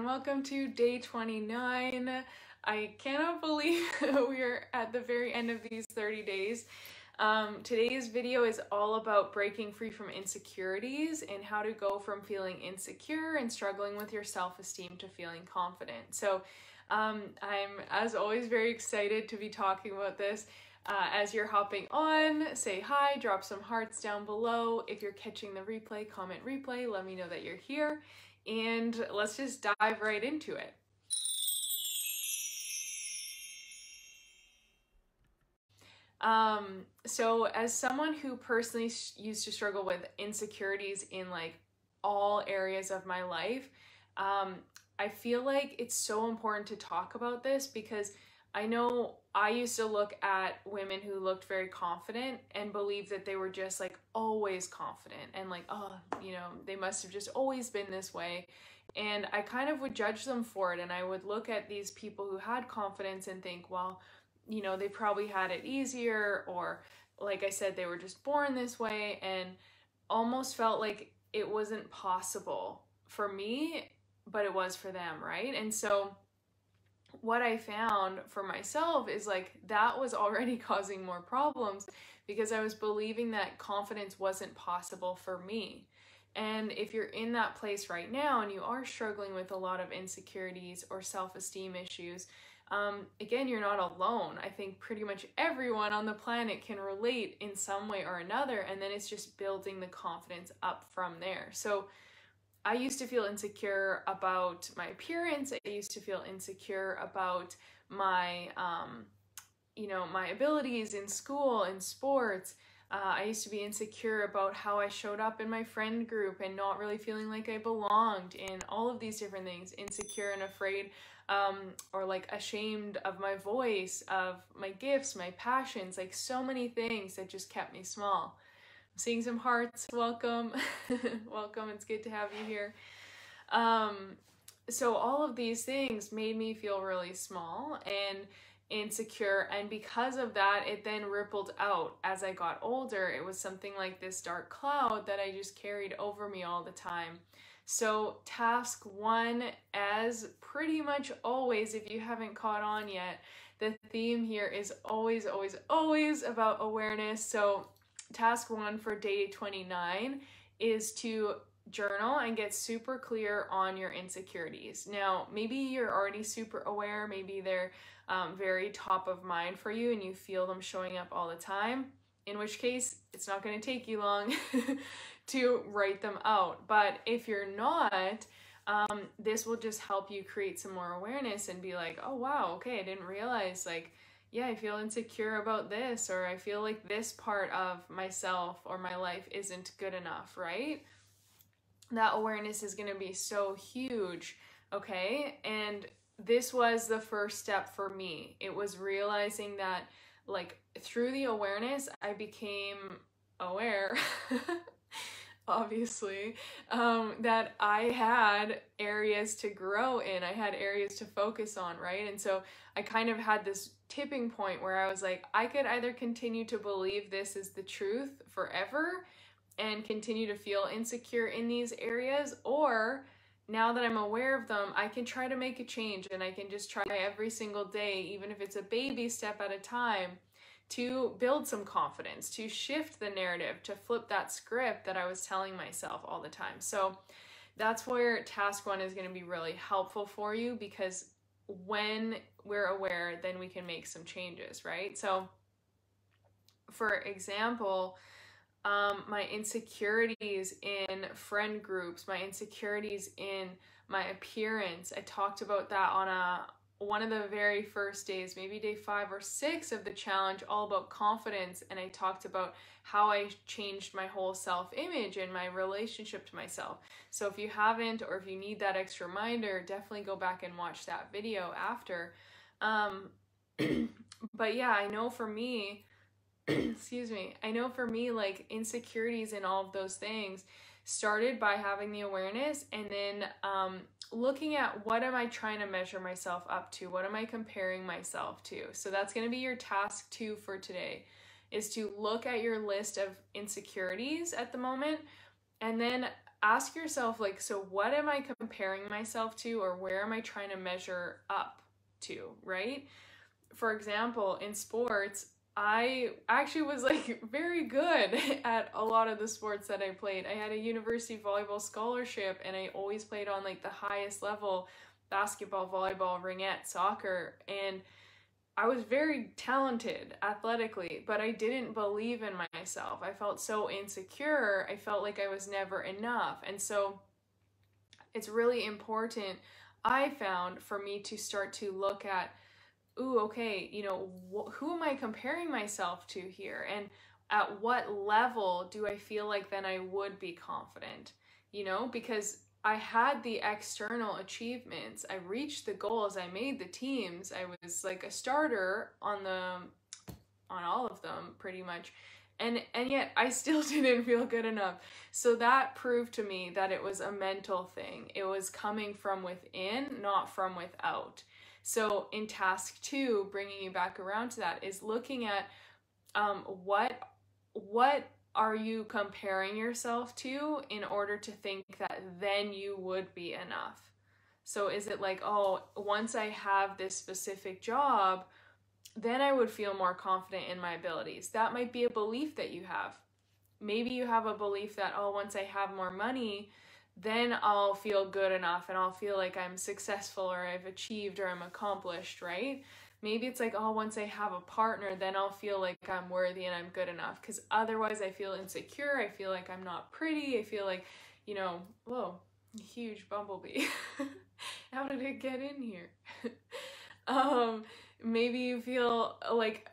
welcome to day 29. I cannot believe we're at the very end of these 30 days. Today's video is all about breaking free from insecurities and how to go from feeling insecure and struggling with your self-esteem to feeling confident. So I'm, as always, very excited to be talking about this. As you're hopping on, say hi, drop some hearts down below. If you're catching the replay, comment replay, let me know that you're here, and let's just dive right into it. So as someone who personally used to struggle with insecurities in like all areas of my life, I feel like it's so important to talk about this because I know I used to look at women who looked very confident and believe that they were just like always confident and like, oh, you know, they must have just always been this way. And I kind of would judge them for it. And I would look at these people who had confidence and think, well, you know, they probably had it easier, or like I said, they were just born this way, and almost felt like it wasn't possible for me, but it was for them, right? And so what I found for myself is like that was already causing more problems because I was believing that confidence wasn't possible for me. And if you're in that place right now and you are struggling with a lot of insecurities or self-esteem issues, again, you're not alone. I think pretty much everyone on the planet can relate in some way or another, and then it's just building the confidence up from there. So I used to feel insecure about my appearance. I used to feel insecure about my, my abilities in school and sports. I used to be insecure about how I showed up in my friend group and not really feeling like I belonged in all of these different things. Insecure and afraid, or like ashamed of my voice, of my gifts, my passions, like so many things that just kept me small. Seeing some hearts, welcome. Welcome, it's good to have you here. So all of these things made me feel really small and insecure, and because of that, it then rippled out as I got older. It was something like this dark cloud that I just carried over me all the time. So task one, as pretty much always, if you haven't caught on yet, the theme here is always, always, always about awareness. So task one for day 29 is to journal and get super clear on your insecurities. Now, maybe you're already super aware, maybe they're very top of mind for you and you feel them showing up all the time, in which case it's not going to take you long to write them out. But if you're not, this will just help you create some more awareness and be like, oh wow, okay, I didn't realize, like, yeah, I feel insecure about this, or I feel like this part of myself or my life isn't good enough, right? That awareness is going to be so huge, okay? And this was the first step for me. It was realizing that, like, through the awareness, I became aware, obviously, that I had areas to grow in. I had areas to focus on, right? And so I kind of had this tipping point where I was like, I could either continue to believe this is the truth forever and continue to feel insecure in these areas, or now that I'm aware of them, I can try to make a change, and I can just try every single day, even if it's a baby step at a time, to build some confidence, to shift the narrative, to flip that script that I was telling myself all the time. So that's where task one is going to be really helpful for you, because when we're aware, then we can make some changes, right? So for example, my insecurities in friend groups, my insecurities in my appearance, I talked about that on one of the very first days, maybe day 5 or 6 of the challenge, all about confidence. And I talked about how I changed my whole self-image and my relationship to myself. So if you haven't, or if you need that extra reminder, definitely go back and watch that video after. But yeah, I know for me, excuse me, I know for me, like, insecurities and all of those things started by having the awareness, and then looking at what am I trying to measure myself up to? What am I comparing myself to? So that's going to be your task 2 for today, is to look at your list of insecurities at the moment, and then ask yourself, like, so what am I comparing myself to, or where am I trying to measure up to, right? For example, in sports, I actually was like very good at a lot of the sports that I played. I had a university volleyball scholarship, and I always played on like the highest level: basketball, volleyball, ringette, soccer. And I was very talented athletically, but I didn't believe in myself. I felt so insecure. I felt like I was never enough. And so it's really important, I found, for me to start to look at, ooh, okay, you know, who am I comparing myself to here? And at what level do I feel like then I would be confident? You know, because I had the external achievements, I reached the goals, I made the teams, I was like a starter on all of them pretty much. And yet I still didn't feel good enough. So that proved to me that it was a mental thing. It was coming from within, not from without. So in task 2, bringing you back around to that, is looking at what are you comparing yourself to in order to think that then you would be enough? So is it like, oh, once I have this specific job, then I would feel more confident in my abilities? That might be a belief that you have. Maybe you have a belief that, oh, once I have more money, then I'll feel good enough and I'll feel like I'm successful, or I've achieved, or I'm accomplished, right? Maybe it's like, oh, once I have a partner, then I'll feel like I'm worthy and I'm good enough, because otherwise I feel insecure. I feel like I'm not pretty. I feel like, you know, whoa, huge bumblebee. How did it get in here? Maybe you feel like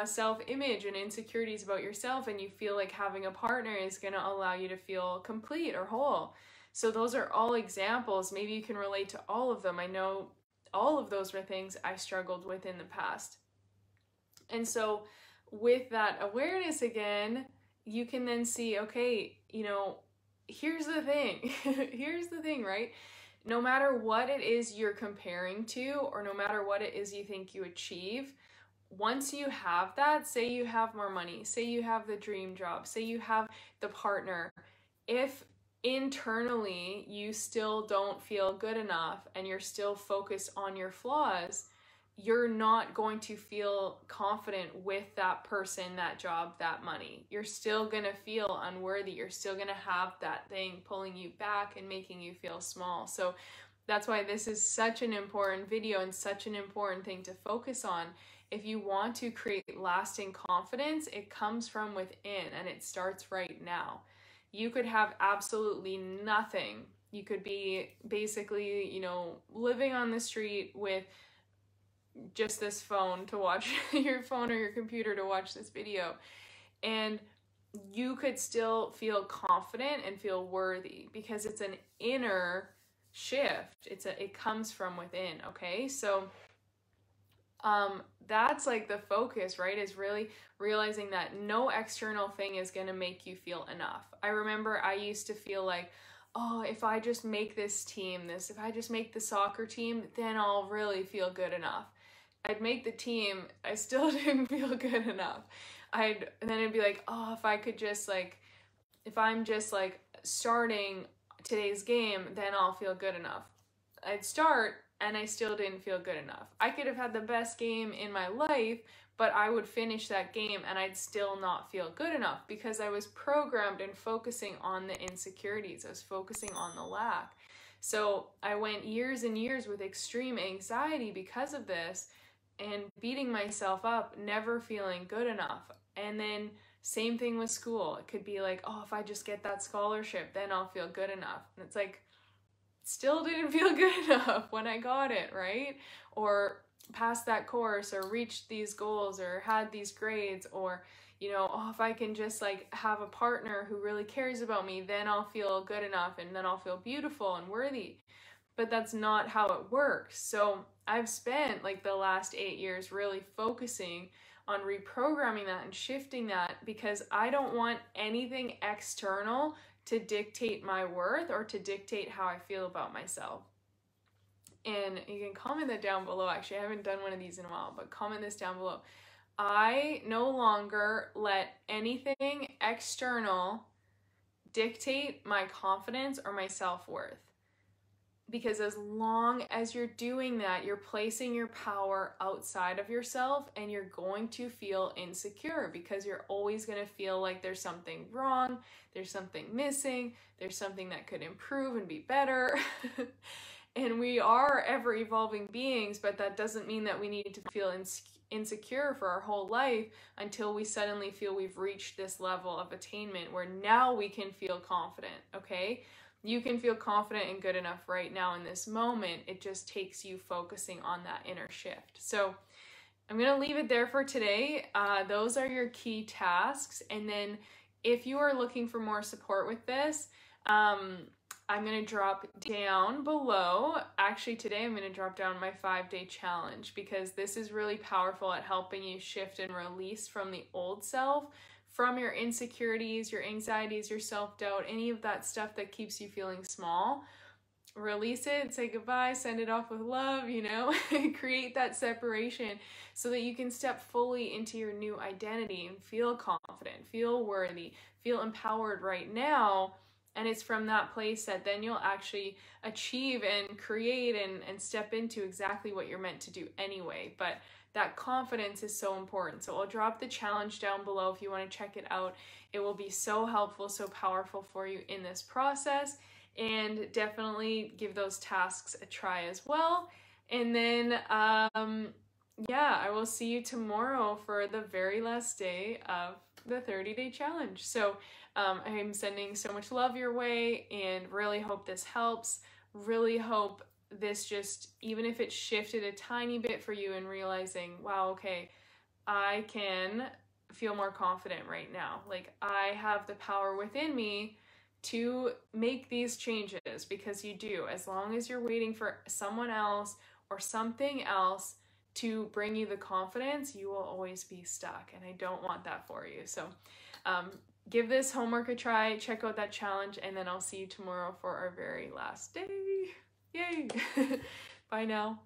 self-image and insecurities about yourself, and you feel like having a partner is going to allow you to feel complete or whole. So those are all examples. Maybe you can relate to all of them. I know all of those were things I struggled with in the past. And so with that awareness again, you can then see, okay, you know, here's the thing. Here's the thing, right? No matter what it is you're comparing to, or no matter what it is you think you achieve, once you have that, say you have more money, say you have the dream job, say you have the partner, if internally you still don't feel good enough and you're still focused on your flaws, you're not going to feel confident with that person, that job, that money. You're still going to feel unworthy. You're still going to have that thing pulling you back and making you feel small. So that's why this is such an important video and such an important thing to focus on. If you want to create lasting confidence, it comes from within, and it starts right now. You could have absolutely nothing. You could be basically, you know, living on the street with just this phone to watch, your phone or your computer to watch this video, and you could still feel confident and feel worthy, because it's an inner shift. It comes from within. Okay, so that's like the focus, right? Is really realizing that no external thing is going to make you feel enough. I remember I used to feel like, oh, if I just make this team, if I just make the soccer team, then I'll really feel good enough. I'd make the team, I still didn't feel good enough. And then it'd be like, oh, if I could just like, if I'm just like starting today's game, then I'll feel good enough. I'd start and I still didn't feel good enough. I could have had the best game in my life, but I would finish that game and I'd still not feel good enough, because I was programmed and focusing on the insecurities. I was focusing on the lack. So I went years and years with extreme anxiety because of this, and beating myself up, never feeling good enough. And then same thing with school. It could be like, oh, if I just get that scholarship, then I'll feel good enough. And it's like, still didn't feel good enough when I got it, right? Or passed that course, or reached these goals, or had these grades, or, you know, oh, if I can just like have a partner who really cares about me, then I'll feel good enough, and then I'll feel beautiful and worthy. But that's not how it works. So I've spent like the last 8 years really focusing on reprogramming that and shifting that, because I don't want anything external to dictate my worth or to dictate how I feel about myself. And you can comment that down below. Actually, I haven't done one of these in a while, but comment this down below. I no longer let anything external dictate my confidence or my self-worth. Because as long as you're doing that, you're placing your power outside of yourself, and you're going to feel insecure because you're always going to feel like there's something wrong, there's something missing, there's something that could improve and be better. And we are ever evolving beings, but that doesn't mean that we need to feel insecure for our whole life until we suddenly feel we've reached this level of attainment where now we can feel confident, okay? You can feel confident and good enough right now in this moment. It just takes you focusing on that inner shift. So I'm going to leave it there for today. Those are your key tasks. And then if you are looking for more support with this, I'm going to drop down below. Actually, today I'm going to drop down my 5-day challenge, because this is really powerful at helping you shift and release from the old self, from your insecurities, your anxieties, your self-doubt, any of that stuff that keeps you feeling small. Release it, say goodbye, send it off with love, you know, create that separation so that you can step fully into your new identity and feel confident, feel worthy, feel empowered right now. And it's from that place that then you'll actually achieve and create and step into exactly what you're meant to do anyway. But that confidence is so important. So I'll drop the challenge down below if you want to check it out. It will be so helpful, so powerful for you in this process. And definitely give those tasks a try as well. And then, yeah, I will see you tomorrow for the very last day of the 30-day challenge. So I'm sending so much love your way and really hope this helps. Really hope this just, even if it shifted a tiny bit for you in realizing, wow, okay, I can feel more confident right now. Like, I have the power within me to make these changes, because you do. As long as you're waiting for someone else or something else to bring you the confidence, you will always be stuck, and I don't want that for you. So give this homework a try, check out that challenge, and then I'll see you tomorrow for our very last day. Yay! Bye now.